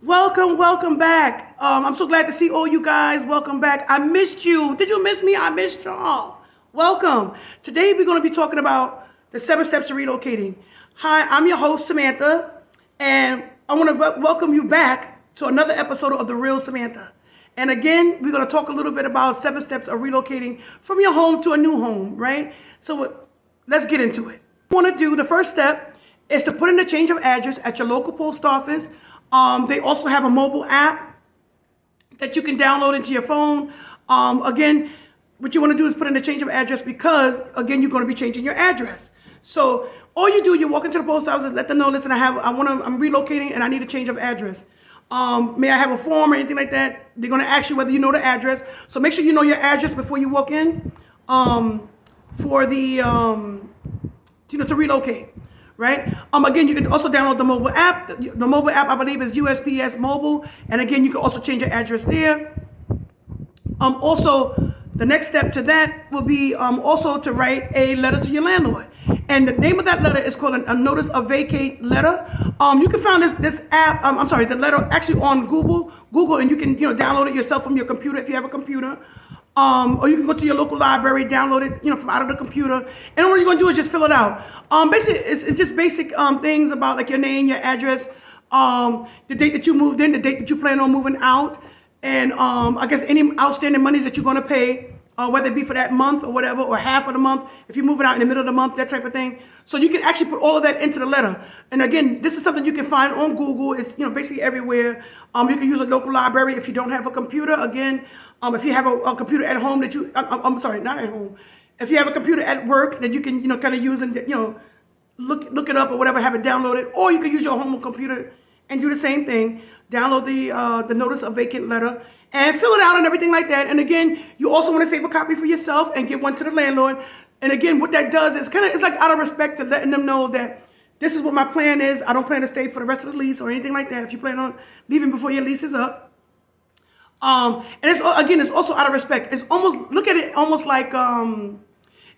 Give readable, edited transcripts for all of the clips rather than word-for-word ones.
Welcome back. I'm so glad to see all you guys. Welcome back. I missed you. Did you miss me? I missed y'all. Welcome. Today we're going to be talking about the 7 steps to relocating. Hi, I'm your host, Samantha, and I want to welcome you back to another episode of The Real Samantha. And again, we're going to talk a little bit about 7 steps of relocating from your home to a new home, right? So let's get into it. What I want to do, the first step is to put in a change of address at your local post office. They also have a mobile app that you can download into your phone. Again, what you want to do is put in a change of address because, again, you're going to be changing your address. So all you do, you walk into the post office and let them know, listen, I'm relocating and I need a change of address. May I have a form or anything like that? They're going to ask you whether you know the address. So make sure you know your address before you walk in for the, to relocate. Right? Again, you can also download the mobile app. The mobile app, I believe, is USPS Mobile. And again, you can also change your address there. Also, the next step to that will be also to write a letter to your landlord. And the name of that letter is called a notice of vacate letter. You can find this app, the letter actually on Google, and you can download it yourself from your computer if you have a computer. Or you can go to your local library, download it, from out of the computer. And all you're gonna do is just fill it out. Basically, it's just basic things about like your name, your address, the date that you moved in, the date that you plan on moving out, and I guess any outstanding monies that you're gonna pay, whether it be for that month or whatever, or half of the month, if you're moving out in the middle of the month, that type of thing. So you can actually put all of that into the letter. And again, this is something you can find on Google. It's basically everywhere. You can use a local library if you don't have a computer. Again, if you have a computer at home that not at home. If you have a computer at work that you can kind of use and look it up or whatever, have it downloaded, or you can use your home computer and do the same thing. Download the notice of vacant letter and fill it out and everything like that. And again, you also want to save a copy for yourself and give one to the landlord. And again, what that does is it's like out of respect to letting them know that this is what my plan is. I don't plan to stay for the rest of the lease or anything like that. If you plan on leaving before your lease is up. And it's also out of respect. It's look at it almost like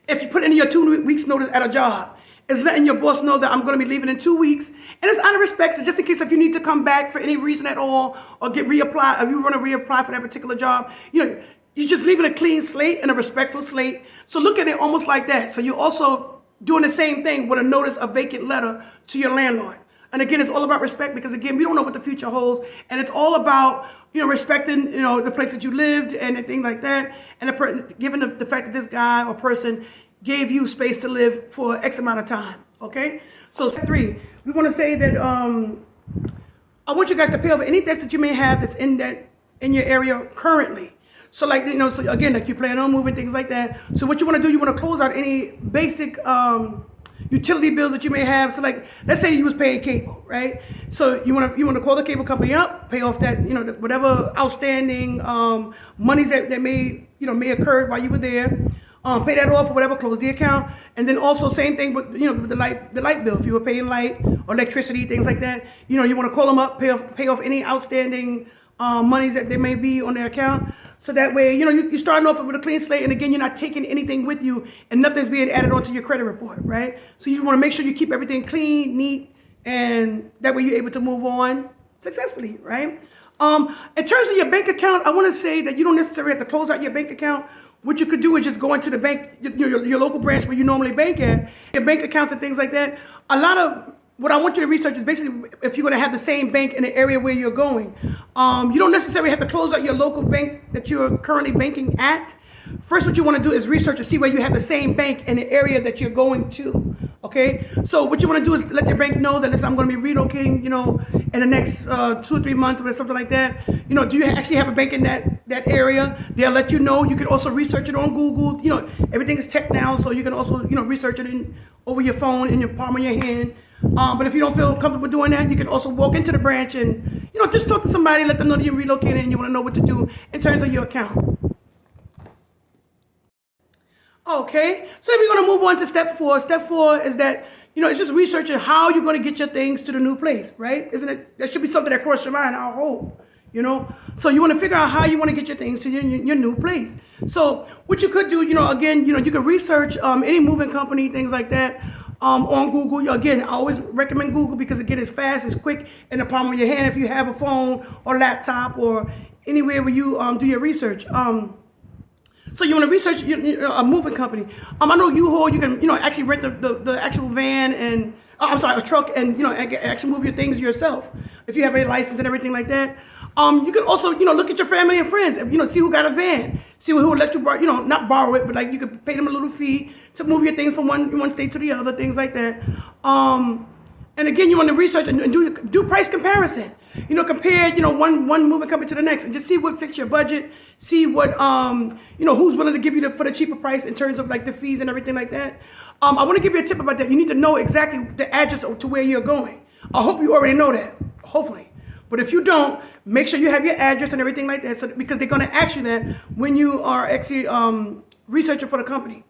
if you put in your 2 weeks notice at a job. It's letting your boss know that I'm going to be leaving in 2 weeks. And it's out of respect. So just in case if you need to come back for any reason at all or if you want to reapply for that particular job, you're just leaving a clean slate and a respectful slate. So look at it almost like that. So you're also doing the same thing with a notice of vacant letter to your landlord. And again, it's all about respect because, again, we don't know what the future holds. And it's all about, respecting, the place that you lived and things like that. And given the fact that this guy or person gave you space to live for X amount of time. Okay? So step 3, we want to say that I want you guys to pay off any debts that you may have that's in your area currently. So like, so again, like you plan on moving, things like that. So what you want to do, you want to close out any basic utility bills that you may have. So like, let's say you was paying cable, right? So you want to call the cable company up, pay off that, whatever outstanding monies that may occur while you were there. Pay that off or whatever, close the account. And then also same thing with, with the light bill. If you were paying light or electricity, things like that, you want to call them up, pay off any outstanding monies that there may be on their account. So that way, you're starting off with a clean slate. And again, you're not taking anything with you and nothing's being added onto your credit report, right? So you want to make sure you keep everything clean, neat, and that way you're able to move on successfully, right? In terms of your bank account, I want to say that you don't necessarily have to close out your bank account. What you could do is just go into the bank, your local branch where you normally bank at, your bank accounts and things like that. A lot of what I want you to research is basically if you're going to have the same bank in the area where you're going. You don't necessarily have to close out your local bank that you're currently banking at. First, what you want to do is research and see where you have the same bank in the area that you're going to. Okay, so what you want to do is let your bank know that, listen, I'm going to be relocating, in the next 2 or 3 months or something like that. Do you actually have a bank in that area? They'll let you know. You can also research it on Google. Everything is tech now, so you can also, research it over your phone in your palm of your hand. But if you don't feel comfortable doing that, you can also walk into the branch and, just talk to somebody, let them know that you're relocating and you want to know what to do in terms of your account. Okay, so then we're going to move on to step 4. Step 4 is that, it's just researching how you're going to get your things to the new place, right? Isn't it? That should be something that crosses your mind, I hope, So you want to figure out how you want to get your things to your new place. So what you could do, again, you could research any moving company, things like that. on Google. Again, I always recommend Google because again, it's fast, it's quick, in the palm of your hand if you have a phone or laptop or anywhere where you do your research. So you want to research a moving company. I know U-Haul, you can actually rent the actual van and a truck, and actually move your things yourself if you have a license and everything like that. You can also look at your family and friends, see who got a van, see who will let you borrow, not borrow it, but like you could pay them a little fee to move your things from one state to the other, things like that. And again, you want to research and do price comparison. Compare one moving company to the next, and just see what fits your budget. See what who's willing to give you for the cheaper price in terms of like the fees and everything like that. I want to give you a tip about that. You need to know exactly the address to where you're going. I hope you already know that, hopefully. But if you don't, make sure you have your address and everything like that, because they're going to ask you that when you are actually researching for the company.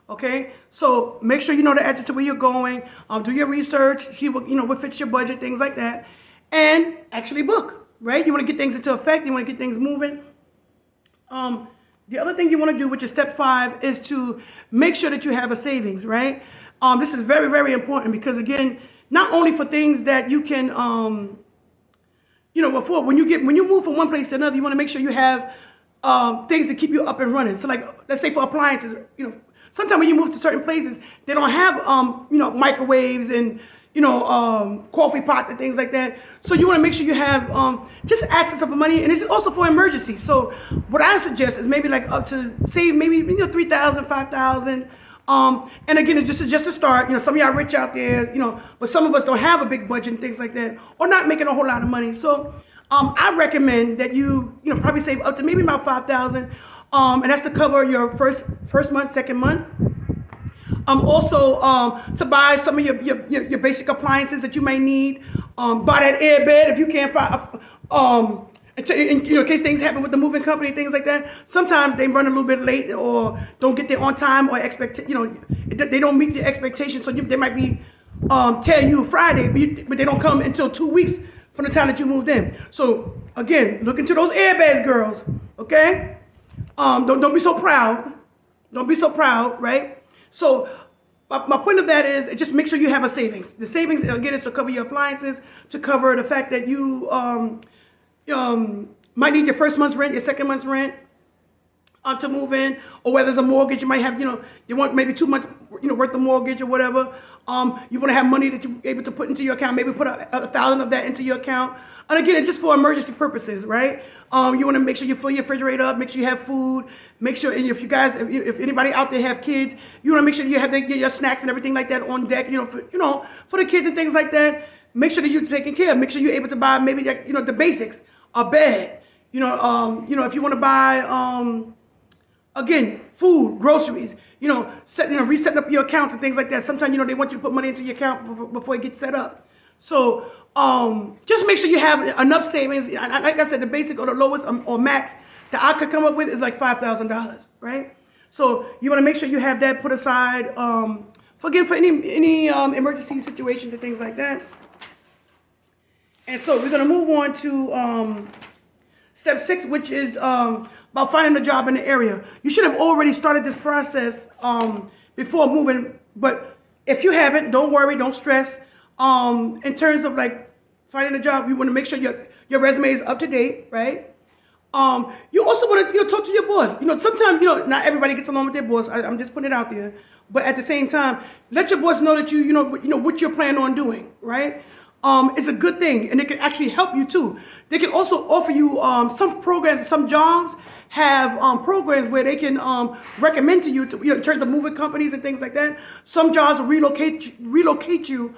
Okay, so make sure you know the address to where you're going. Do your research, see what fits your budget, things like that, and actually book. Right, you want to get things into effect. You want to get things moving. The other thing you want to do, which is step 5, is to make sure that you have a savings. Right, this is very, very important because again, not only for things that you can before when you move from one place to another, you want to make sure you have things to keep you up and running. So like, let's say for appliances, sometimes when you move to certain places, they don't have microwaves and coffee pots and things like that. So you want to make sure you have just access of the money, and it's also for emergency. So what I suggest is maybe like up to say maybe $3,000, $5,000. And again, it's just a start. Some of y'all rich out there, but some of us don't have a big budget and things like that, or not making a whole lot of money. So I recommend that you probably save up to maybe about $5,000, and that's to cover your first month, second month. Also to buy some of your basic appliances that you may need. Buy that airbed if you can't find. In case things happen with the moving company, things like that. Sometimes they run a little bit late or don't get there on time, or they don't meet your expectations. So they might be tell you Friday, but they don't come until 2 weeks from the time that you moved in. So again, look into those airbags, girls. Okay, don't be so proud. Don't be so proud, right? So my point of that is just make sure you have a savings. The savings again is to cover your appliances, to cover the fact that you might need your first month's rent, your second month's rent to move in, or whether there's a mortgage, you might have, you want maybe 2 months, worth of mortgage or whatever. You want to have money that you're able to put into your account, maybe put 1,000 of that into your account. And again, it's just for emergency purposes, right? You want to make sure you fill your refrigerator up, make sure you have food, make sure, and if anybody out there have kids, you want to make sure you have your snacks and everything like that on deck, for the kids and things like that. Make sure that you're taken care of. Make sure you're able to buy maybe the basics. A bed, if you want to buy, again, food, groceries, resetting up your accounts and things like that. Sometimes, they want you to put money into your account before it gets set up. So, just make sure you have enough savings. Like I said, the basic or the lowest or max that I could come up with is like $5,000, right? So you want to make sure you have that put aside, for any emergency situations and things like that. And so we're going to move on to step 6, which is about finding a job in the area. You should have already started this process before moving, but if you haven't, don't worry, don't stress. In terms of like finding a job, you want to make sure your resume is up to date, right? You also want to talk to your boss. Sometimes not everybody gets along with their boss. I'm just putting it out there, but at the same time, let your boss know that you know what you're planning on doing, right? It's a good thing, and it can actually help you too. They can also offer you some programs. Some jobs have programs where they can recommend to you, in terms of moving companies and things like that. Some jobs will relocate you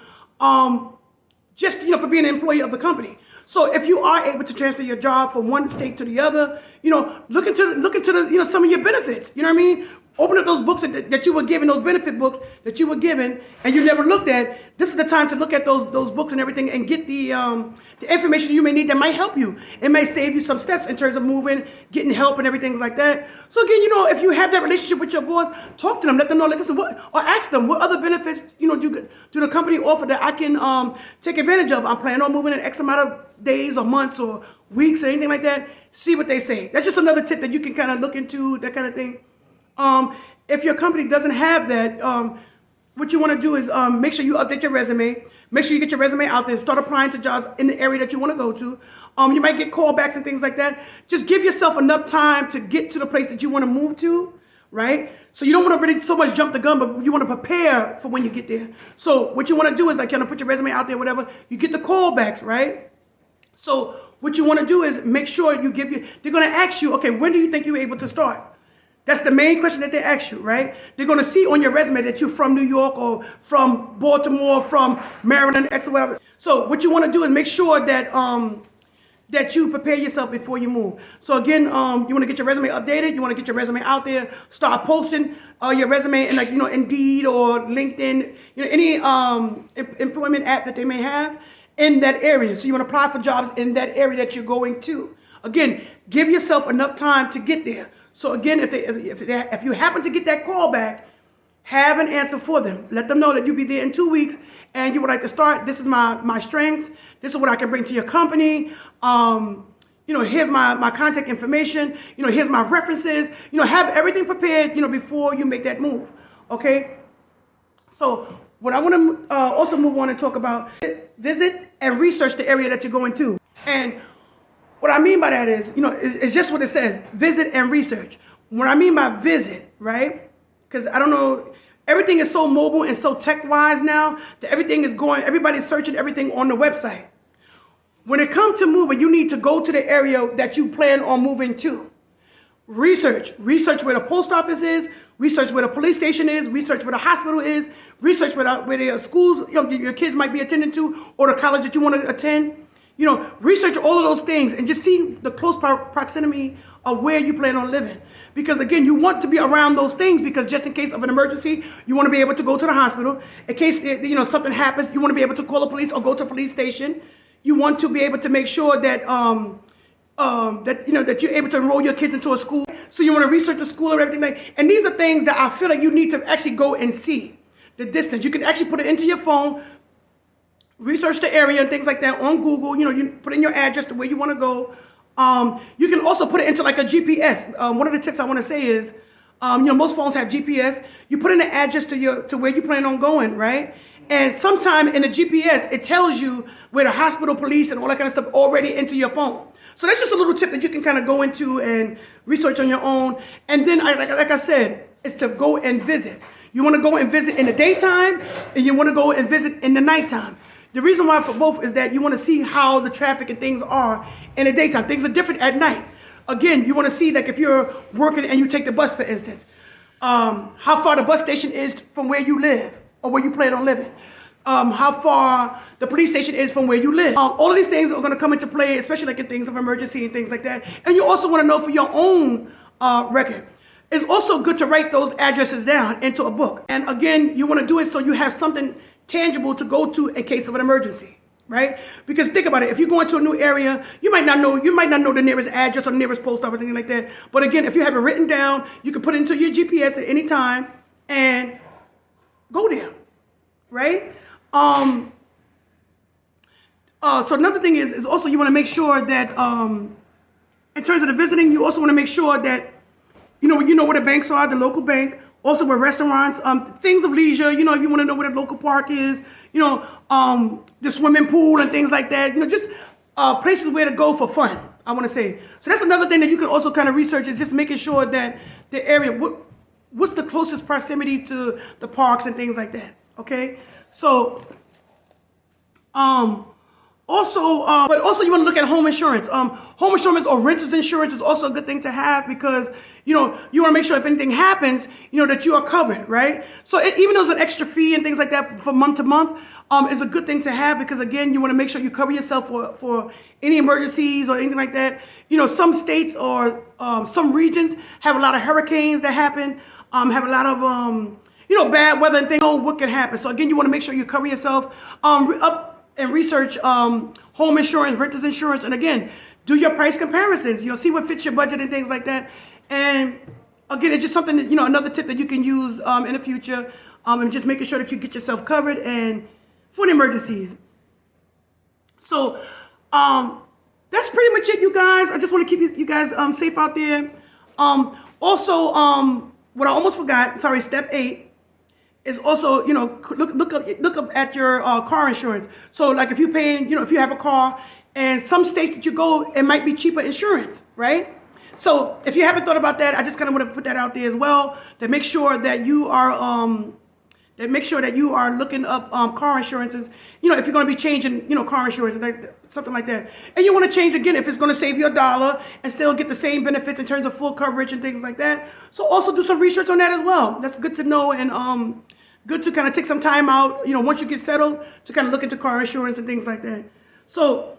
just for being an employee of the company. So if you are able to transfer your job from one state to the other, look into the some of your benefits. You know what I mean? Open up those books that you were given, those benefit books that you were given, and you never looked at. This is the time to look at those books and everything, and get the information you may need that might help you. It may save you some steps in terms of moving, getting help, and everything like that. So again, if you have that relationship with your boss, talk to them, let them know, or ask them what other benefits do the company offer that I can take advantage of. I'm planning on moving in X amount of days or months or weeks or anything like that. See what they say. That's just another tip that you can kind of look into, that kind of thing. If your company doesn't have that, what you want to do is make sure you update your resume. Make sure you get your resume out there. Start applying to jobs in the area that you want to go to. You might get callbacks and things like that. Just give yourself enough time to get to the place that you want to move to, right? So you don't want to really so much jump the gun, but you want to prepare for when you get there. So what you want to do is like kind of put your resume out there, whatever. You get the callbacks, right? So what you want to do is make sure you they're going to ask you, okay, when do you think you're able to start? That's the main question that they ask you, right? They're going to see on your resume that you're from New York or from Baltimore, from Maryland, X or whatever. So what you want to do is make sure that that you prepare yourself before you move. So again, you want to get your resume updated. You want to get your resume out there. Start posting your resume in like, Indeed or LinkedIn, any employment app that they may have in that area. So you want to apply for jobs in that area that you're going to. Again, give yourself enough time to get there. So again, if you happen to get that call back, have an answer for them. Let them know that you'll be there in 2 weeks and you would like to start. This is my strengths. This is what I can bring to your company. Here's my contact information. Here's my references. Have everything prepared, before you make that move. Okay. So what I want to also move on and talk about, visit and research the area that you're going to. And what I mean by that is, it's just what it says, visit and research. What I mean by visit, right? Because I don't know, everything is so mobile and so tech-wise now that everybody's searching everything on the website. When it comes to moving, you need to go to the area that you plan on moving to. Research where the post office is, research where the police station is, research where the hospital is, research where the schools your kids might be attending to, or the college that you want to attend. Research all of those things and just see the close proximity of where you plan on living. Because again, you want to be around those things because just in case of an emergency, you want to be able to go to the hospital. In case something happens, you want to be able to call the police or go to a police station. You want to be able to make sure that that you're able to enroll your kids into a school. So you want to research the school and everything. And these are things that I feel like you need to actually go and see the distance. You can actually put it into your phone. Research the area and things like that on Google. You put in your address to where you want to go. You can also put it into like a GPS. One of the tips I want to say is, most phones have GPS. You put in an address to where you plan on going, right? And sometime in the GPS, it tells you where the hospital, police, and all that kind of stuff already into your phone. So that's just a little tip that you can kind of go into and research on your own. And then, like I said, it's to go and visit. You want to go and visit in the daytime, and you want to go and visit in the nighttime. The reason why for both is that you want to see how the traffic and things are in the daytime. Things are different at night. Again, you want to see, like if you're working and you take the bus, for instance, how far the bus station is from where you live or where you plan on living. How far the police station is from where you live. All of these things are going to come into play, especially like in things of emergency and things like that. And you also want to know for your own record. It's also good to write those addresses down into a book. And again, you want to do it so you have something tangible to go to in case of an emergency, right? Because think about it, if you go into a new area, you might not know the nearest address or the nearest post office, anything like that. But again, if you have it written down, you can put it into your GPS at any time and go there, right? So another thing is also you want to make sure that in terms of the visiting, you also want to make sure that you know where the banks are, the local bank. Also with restaurants, things of leisure, if you want to know where the local park is, the swimming pool and things like that, just places where to go for fun, I want to say. So that's another thing that you can also kind of research is just making sure that the area, what's the closest proximity to the parks and things like that, okay? So, but also you want to look at home insurance. Home insurance or renter's insurance is also a good thing to have because, you want to make sure if anything happens, that you are covered, right? So even though there's an extra fee and things like that from month to month, is a good thing to have because, again, you want to make sure you cover yourself for any emergencies or anything like that. Some states or some regions have a lot of hurricanes that happen, have a lot of, bad weather and things. What can happen. So, again, you want to make sure you cover yourself up and research home insurance, renter's insurance, and again, do your price comparisons. See what fits your budget and things like that. And again, it's just something that, another tip that you can use in the future, and just making sure that you get yourself covered and for the emergencies. So that's pretty much it, you guys. I just want to keep you guys safe out there. Also, what I almost forgot, sorry, step 8 is also, look up at your car insurance. So like if you're paying, if you have a car, and some states that you go, it might be cheaper insurance, right? So if you haven't thought about that, I just kind of want to put that out there as well, to make sure that you are looking up car insurances. If you're going to be changing, car insurance, something like that, and you want to change again if it's going to save you $1 and still get the same benefits in terms of full coverage and things like that. So also do some research on that as well. That's good to know, and good to kind of take some time out, once you get settled, to kind of look into car insurance and things like that. So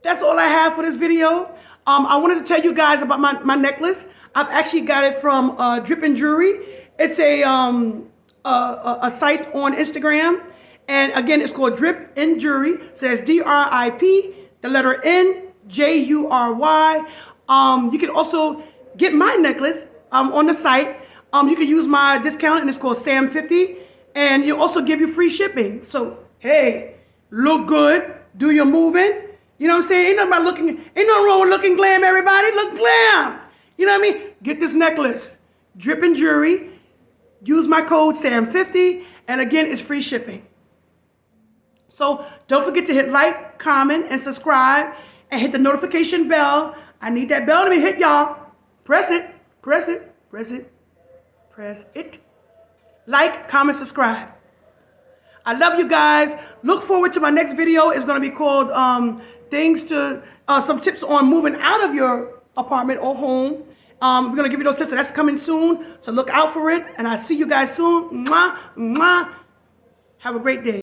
that's all I have for this video. I wanted to tell you guys about my necklace. I've actually got it from Drip and Jewelry. It's a site on Instagram, and again, it's called Drip and Jewelry. It says DRIP, the letter N, JURY. You can also get my necklace on the site. You can use my discount, and it's called SAM50, and it'll also give you free shipping. So hey, look good, do your moving. You know what I'm saying? Ain't nothing wrong with looking glam, everybody. Look glam. You know what I mean? Get this necklace, Drip and Jewelry. Use my code SAM50, and again, it's free shipping. So don't forget to hit like, comment, and subscribe, and hit the notification bell. I need that bell to be hit, y'all. Press it, press it, press it, press it. Like, comment, subscribe. I love you guys. Look forward to my next video. It's going to be called some tips on moving out of your apartment or home. We're going to give you those tips. So that's coming soon. So look out for it. And I'll see you guys soon. Mwah, mwah. Have a great day.